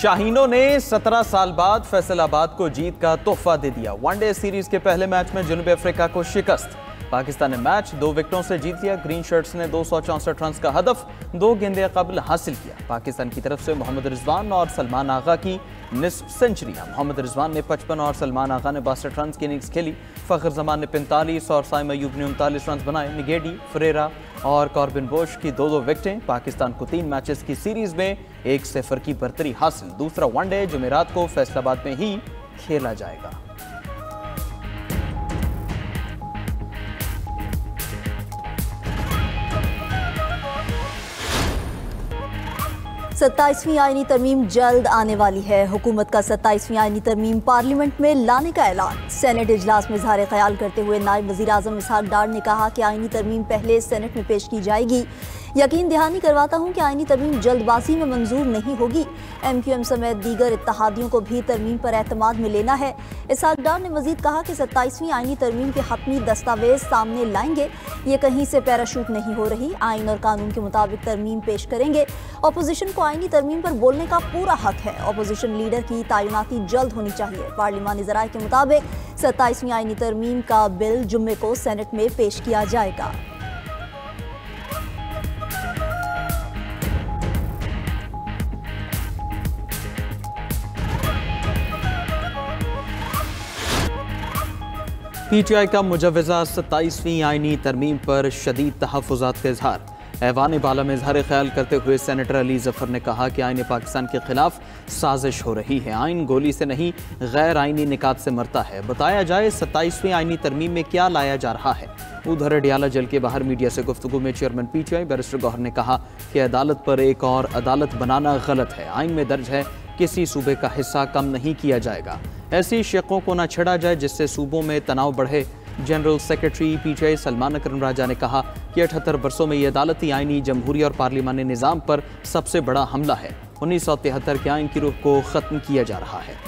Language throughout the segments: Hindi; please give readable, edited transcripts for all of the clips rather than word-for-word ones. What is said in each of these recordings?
शाहीनों ने 17 साल बाद फैसलाबाद को जीत का तोहफा दे दिया। वनडे सीरीज के पहले मैच में जनूबी अफ्रीका को शिकस्त। पाकिस्तान ने मैच 2 विकेटों से जीत लिया। ग्रीन शर्ट्स ने 264 रन का हदफ 2 गेंदे कबल हासिल किया। पाकिस्तान की तरफ से मोहम्मद रिजवान और सलमान आगा की निस्फ सेंचुरियां। मोहम्मद रिजवान ने 55 और सलमान आगा ने 62 रन की इनिंग्स खेली। फखर जमान ने 45 और साइम अयूब ने 39 रन बनाए। निगेडी, फरेरा और कॉर्बिन बोश की 2-2 विकेटें। पाकिस्तान को 3 मैचेस की सीरीज में 1-0 की बढ़तरी हासिल। दूसरा वनडे जुमेरात को फैसलाबाद में ही खेला जाएगा। सत्ताईसवीं आईनी तरमीम जल्द आने वाली है। हुकूमत का 27वीं आईनी तरमीम पार्लियामेंट में लाने का ऐलान। सेनेट इजलास में इज़हार ख्याल करते हुए नायब वज़ीर आज़म इसहाक डार ने कहा कि आईनी तरमीम पहले सेनेट में पेश की जाएगी। यकीन दहानी करवाता हूँ कि आईनी तरमीम जल्दबाजी में मंजूर नहीं होगी। MQM समेत दीगर इत्तेहादियों को भी तरमीम पर एतमाद में लेना है। इसहाक डार ने मजीद कहा कि 27वीं आईनी तरमीम के हतमी दस्तावेज सामने लाएंगे। ये कहीं से पैराशूट नहीं हो रही। आइन और कानून के मुताबिक तरमीम पेश करेंगे। अपोजिशन को आईनी तरमीम पर बोलने का पूरा हक है। अपोजिशन लीडर की तैनाती जल्द होनी चाहिए। पार्लिमानी ज़राए के मुताबिक 27वीं आईनी तरमीम का बिल जुम्मे को सेनेट में पेश किया जाएगा। PTI का मुजव्वज़ा 27वीं आईनी तरमीम पर शदीद तहफ़्फ़ुज़ात का इजहार। ऐवान बाला में इजहार ख्याल करते हुए सेनेटर अली जफ़र ने कहा कि आईन पाकिस्तान के खिलाफ साजिश हो रही है। आइन गोली से नहीं गैर आइनी निकात से मरता है। बताया जाए 27वीं आईनी तरमीम में क्या लाया जा रहा है। उधर अडियाला जेल के बाहर मीडिया से गुफ्तगू में चेयरमैन PTI बैरिस्टर गौहर ने कहा कि अदालत पर एक और अदालत बनाना गलत है। आइन में दर्ज है किसी सूबे का हिस्सा कम नहीं किया जाएगा। ऐसी शिकों को न छेड़ा जाए जिससे सूबों में तनाव बढ़े। जनरल सेक्रेटरी PTI सलमान अकरम राजा ने कहा कि 78 बरसों में ये अदालती आईनी जमहूरी और पार्लिमानी निज़ाम पर सबसे बड़ा हमला है। 1973 के आइन की रूह को ख़त्म किया जा रहा है।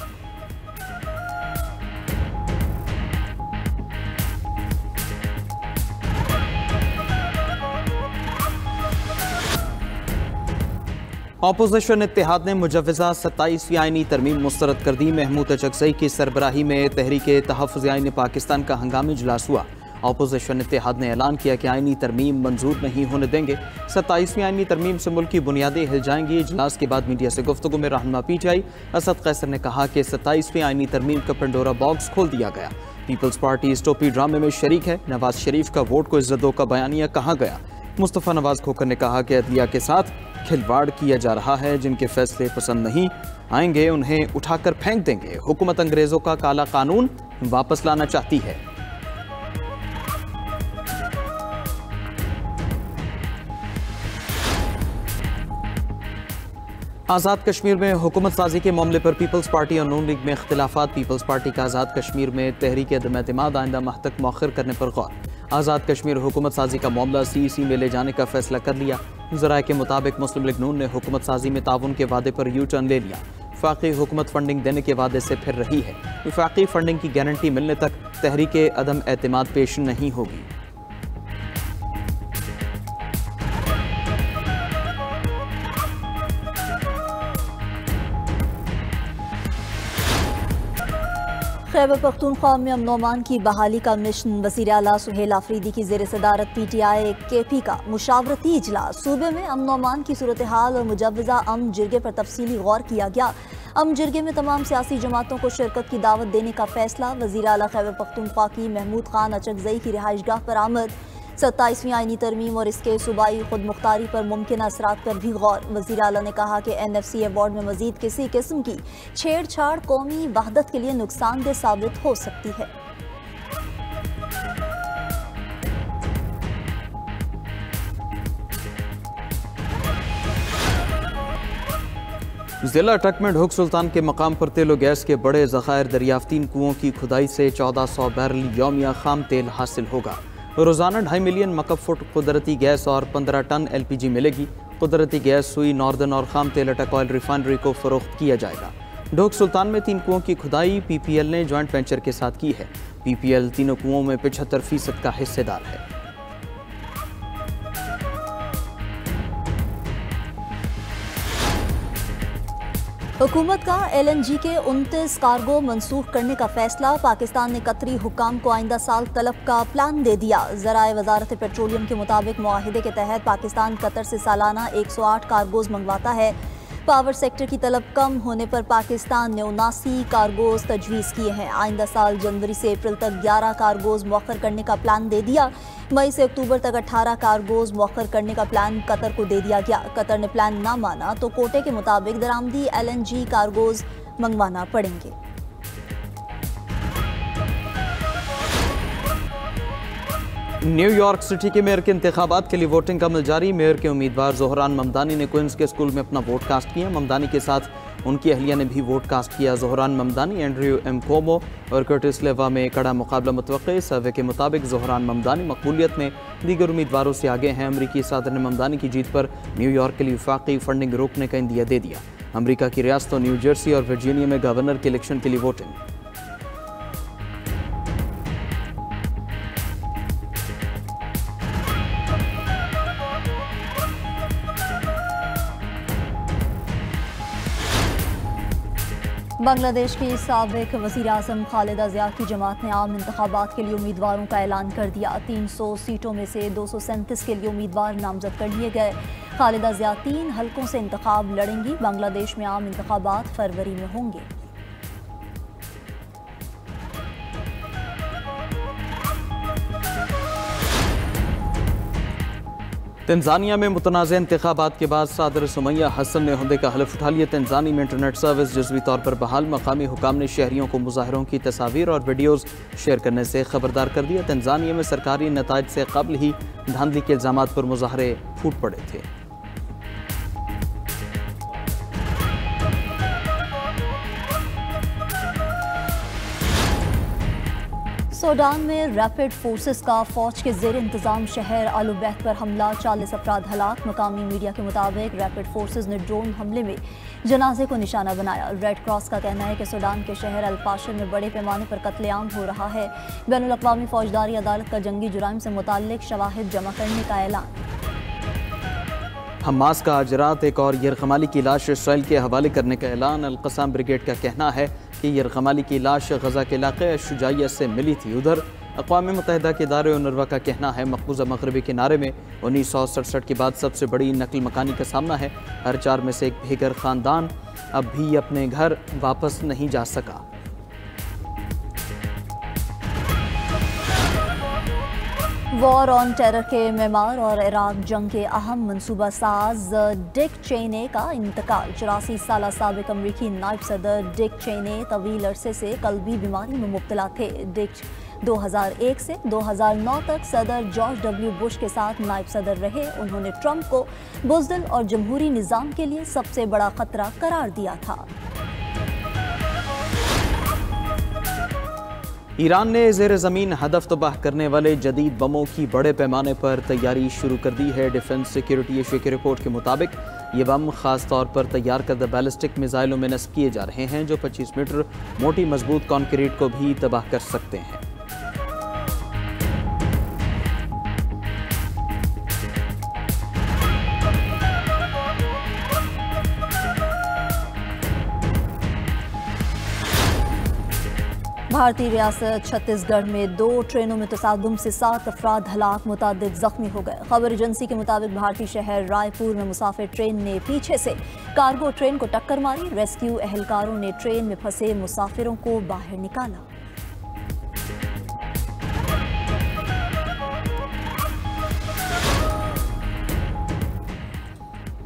अपोजिशन इत्तेहाद ने मुजव्वज़ा 27वीं आईनी तरमीम मुस्तरद कर दी। महमूद अचकज़ई की सरबराही में तहरीके तहफ़्फ़ुज़ आईन पाकिस्तान का हंगामी इजलास हुआ। अपोजिशन इत्तेहाद ने ऐलान किया कि आईनी तरमीम मंजूर नहीं होने देंगे। 27वीं आईनी तरमीम से मुल्क की बुनियादें हिल जाएंगी। इजलास के बाद मीडिया से गुफ्तगू में रहनुमा PTI असद कैसर ने कहा कि 27वीं आईनी तरमीम का पंडोरा बॉक्स खोल दिया गया। पीपल्स पार्टी इस टोपी ड्रामे में शरीक है। नवाज शरीफ का वोट को इज्जत दो का बयानिया कहा गया। मुस्तफ़ा नवाज खोकर ने कहा कि अदलिया के साथ खिलवाड़ किया जा रहा है। जिनके फैसले पसंद नहीं आएंगे उन्हें उठाकर फेंक देंगे। हुकूमत अंग्रेजों का काला कानून वापस लाना चाहती है। आज़ाद कश्मीर में हुकूमत साजी के मामले पर पीपल्स पार्टी और नून लीग में इख्तिलाफात। पीपल्स पार्टी का आज़ाद कश्मीर में तहरीक अदम एतमाद आइंदा माह तक मौखर करने पर गौर। आज़ाद कश्मीर हुकूमत साजी का मामला CEC में ले जाने का फैसला कर लिया। ज़राए के मुताबिक मुस्लिम लीग नून ने हुकूमत साजी में ताउन के वादे पर यू टर्न ले लिया। वफाकी हुकूमत फंडिंग देने के वादे से फिर रही है। वफाकी फंडिंग की गारंटी मिलने तक तहरीक अदम एतमाद पेश नहीं होगी। खैबर पख्तूनख्वा में अमन अमान की बहाली का मिशन। वज़ीर आला सुहेल आफरीदी की ज़ेर सदारत PTI KP का मुशावरती इजलास। सूबे में अमन अमान की सूरत हाल और मुजव्वज़ा अमन जिरगे पर तफसीली गौर किया गया। अमन जिरगे में तमाम सियासी जमातों को शिरकत की दावत देने का फैसला। वज़ीर आला खैबर पख्तूनख्वा की महमूद खान अचकज़ई की रिहाइशगाह पर आमद। 27वीं आईनी तरमीम और इसके सूबाई खुद मुख्तारी पर मुमकिन असरात पर भी गौर। वज़ीर आला ने कहा कि NFC अवार्ड में मज़ीद किसी किस्म की छेड़छाड़ कौमी वहदत के लिए नुकसानदेह साबित हो सकती है। जिला टक में ढोक सुल्तान के मकाम पर तेल और गैस के बड़े ज़खायर दरियाफ्त। 3 कुओं की खुदाई से 1400 बैरल यौमिया खाम तेल हासिल होगा। रोज़ाना 2.5 मिलियन मकब फुट कुदरती गैस और 15 टन LPG मिलेगी। कुदरती गैस सुई नॉर्दर्न और खाम तेल अटक ऑयल रिफाइनरी को फरोख्त किया जाएगा। ढोक सुल्तान में 3 कुओं की खुदाई PPL ने जॉइंट वेंचर के साथ की है। PPL तीनों कुओं में 75% का हिस्सेदार है। हुकूमत का LNG के 29 कार्गो मंसूख करने का फैसला। पाकिस्तान ने कतरी हुक्काम को आइंदा साल तलब का प्लान दे दिया। ज़राए वजारत पेट्रोलियम के मुताबिक मुआहिदे के तहत पाकिस्तान कतर से सालाना 108 कार्गोज मंगवाता है। पावर सेक्टर की तलब कम होने पर पाकिस्तान ने 79 कार्गोज तजवीज़ किए हैं। आइंदा साल जनवरी से अप्रैल तक 11 कार्गोज मौखर करने का प्लान दे दिया। मई से अक्टूबर तक 18 कार्गोज मौखर करने का प्लान कतर को दे दिया गया। कतर ने प्लान ना माना तो कोटे के मुताबिक दरामदी LNG कार्गोज मंगवाना पड़ेंगे। न्यूयॉर्क सिटी के मेयर के इंतखाबात के लिए वोटिंग का अमल जारी। मेयर के उम्मीदवार ज़ोहरान ममदानी ने क्वींस के स्कूल में अपना वोट कास्ट किया। ममदानी के साथ उनकी अहलिया ने भी वोट कास्ट किया। ज़ोहरान ममदानी, एंड्रयू एम कोमो और कर्टिस लेवा में कड़ा मुकाबला मुतवक्के। सर्वे के मुताबिक ज़ोहरान ममदानी मकबूलियत में दीगर उम्मीदवारों से आगे हैं। अमरीकी सदर ने ममदानी की जीत पर न्यूयॉर्क के लिए वफाकी फंडिंग रोकने का इंदिया दे दिया। अमरीका की रियासतों न्यू जर्सी और वर्जीनिया में गवर्नर के इलेक्शन के लिए वोटिंग। बांग्लादेश की साबिक वज़ीर आज़म खालिदा ज़िया की जमात ने आम इंतखाबात के लिए उम्मीदवारों का ऐलान कर दिया। 300 सीटों में से 237 के लिए उम्मीदवार नामजद कर लिए गए। खालिदा ज़िया 3 हलकों से इंतखाब लड़ेंगी। बांग्लादेश में आम इंतखाबात फरवरी में होंगे। तंजानिया में मुतनाज़ इंतखाबात के बाद सदर सुमैया हसन ने ओहदे का हल्फ उठा लिया। तंजानिया में इंटरनेट सर्विस जज़वी तौर पर बहाल। मकामी हुकाम ने शहरियों को मुजाहरों की तस्वीर और वीडियोज़ शेयर करने से खबरदार कर दिया। तंजानिया में सरकारी नताइज से कबल ही धांधली के इल्ज़ामात पर मुजाहरे फूट पड़े थे। सूडान में रैपिड फोर्सेस का फौज के ज़ेर इंतज़ाम शहर आलुबैत पर हमला, 40 अफराद हलाक। मकामी मीडिया के मुताबिक रैपिड फोर्सेस ने ड्रोन हमले में जनाजे को निशाना बनाया। रेड क्रॉस का कहना है कि सूडान के शहर अल-फाशर में बड़े पैमाने पर कत्लेआम हो रहा है। बैनुल अक़वामी फौजदारी अदालत का जंगी जुराइम से मुताल्लिक शवाहिद जमा करने का ऐलान। हमास का अजरात एक और यरगमाली की लाश इसराइल के हवाले करने का ऐलान। अल-क़स्साम ब्रिगेड का कहना है कि यरगमाली की लाश गजा के इलाके शुजाइयत से मिली थी। उधर अक़वाम मुत्तहिदा के इदारे उनरवा का कहना है मकबूजा मगरबी किनारे में 1967 के बाद सबसे बड़ी नकल मकानी का सामना है। हर 4 में से एक बेघर ख़ानदान अब भी अपने घर वापस नहीं जा सका। वॉर ऑन टेरर के मेमार और इराक जंग के अहम मनसूबा साज डिक चेने का इंतकाल। 84 साल साबिक अमरीकी नायब सदर डिक चेने तवील अरसे से कल्बी बीमारी में मुब्तला थे। डिक 2001 से 2009 तक सदर जॉर्ज W. बुश के साथ नायब सदर रहे। उन्होंने ट्रंप को बुज़दिल और जमहूरी निज़ाम के लिए सबसे बड़ा खतरा करार दिया था। ईरान ने ज़ेर ज़मीन हदफ तबाह करने वाले जदीद बमों की बड़े पैमाने पर तैयारी शुरू कर दी है। डिफेंस सिक्योरिटी एशिया की रिपोर्ट के मुताबिक ये बम खास तौर पर तैयार करदा बैलिस्टिक मिसाइलों में नस्ब किए जा रहे हैं जो 25 मीटर मोटी मजबूत कॉन्क्रीट को भी तबाह कर सकते हैं। भारतीय रियासत छत्तीसगढ़ में 2 ट्रेनों में तसादुम से 7 अफराद हलाक, मुतादिद जख्मी हो गए। खबर एजेंसी के मुताबिक भारतीय शहर रायपुर में मुसाफिर ट्रेन ने पीछे से कार्गो ट्रेन को टक्कर मारी। रेस्क्यू एहलकारों ने ट्रेन में फंसे मुसाफिरों को बाहर निकाला।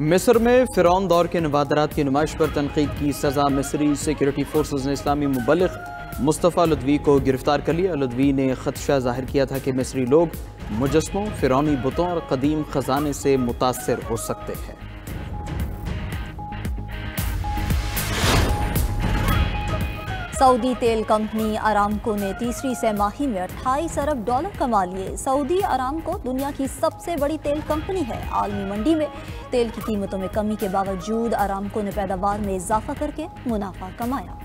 मिस्र में फ़िरौन दौर के नवादरात की नुमाइश पर तनकीद की सज़ा। मिस्री सिक्योरिटी फोर्सेज ने इस्लामी मुबल्लिग मुस्तफ़ा लुदवी को गिरफ्तार कर लिया। लुदवी ने खदशा जाहिर किया था कि मिस्री लोग मुजस्मों, फ़िरौनी बुतों और कदीम ख़जाने से मुतासर हो सकते हैं। सऊदी तेल कंपनी अरामको ने तीसरी तिमाही में $28 अरब कमा लिए। सऊदी अरामको दुनिया की सबसे बड़ी तेल कंपनी है। आलमी मंडी में तेल की कीमतों में कमी के बावजूद अरामको ने पैदावार में इजाफा करके मुनाफा कमाया।